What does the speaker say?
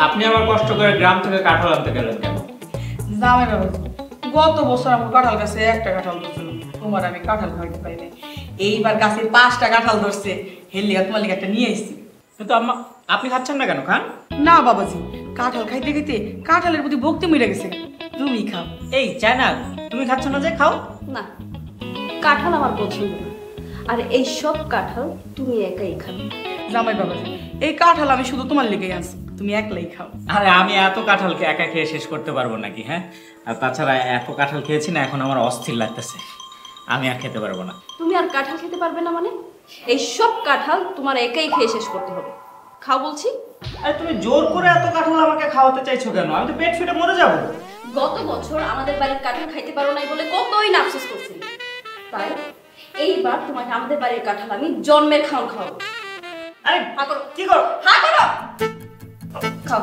আপনি আবার কষ্ট করে গ্রাম থেকে কাঁঠাল আনতে গেলেন কেন? জামাই বাবাজি, গত বছর আমার কাঁঠাল গাছে একটা কাঁঠাল ধরছিল, তোমার আমি কাঁঠাল খাইতে পাই নাই। এইবার গাছে 5টা কাঁঠাল ধরছে, হেলিয়া তোমার লিগে একটা নিয়ে এসেছি। কিন্তু আম্মা আপনি খাচ্ছেন না কেন? খান। না বাবাজি, কাঁঠাল খাইতে খাইতে কাঁঠালের প্রতি ভক্তি মরে গেছে, তুমি খাও। এই চাই না, তুমি খাচ্ছ না যে খাও। না, কাঁঠাল আমার পছন্দ না, আর এই সব কাঁঠাল তুমি একাই খাবে। জামাই বাবাজি, এই কাঁঠাল আমি শুধু তোমার লেগেই আনছি, তুমি একলাই খাও। আরে আমি এত কাঁঠালকে একা খেয়ে শেষ করতে পারবো নাকি? হ্যাঁ, আর তাছাড়া এত কাঁঠাল খেয়েছি না, এখন আমার অস্থির লাগতেছে, আমি আর খেতে পারবো না। তুমি আর কাঁঠাল খেতে পারবে না মানে? এই সব কাঁঠাল তোমার একাই খেয়ে শেষ করতে হবে। খাও বলছি। আরে তুমি জোর করে এত কাঁঠাল আমাকে খাওয়াতে চাইছো কেন? আমি তো পেট ফেটে মরে যাবো। গত বছর আমাদের বাড়ির কাঁঠাল খাইতে পারো নাই বলে কতই না আফসোস করছি, তাই এইবার তোমাকে আমাদের বাড়ির কাঁঠাল আমি জন্মের খাওয়াবো। আরে হা করো, কি করো? হা করো, খাও।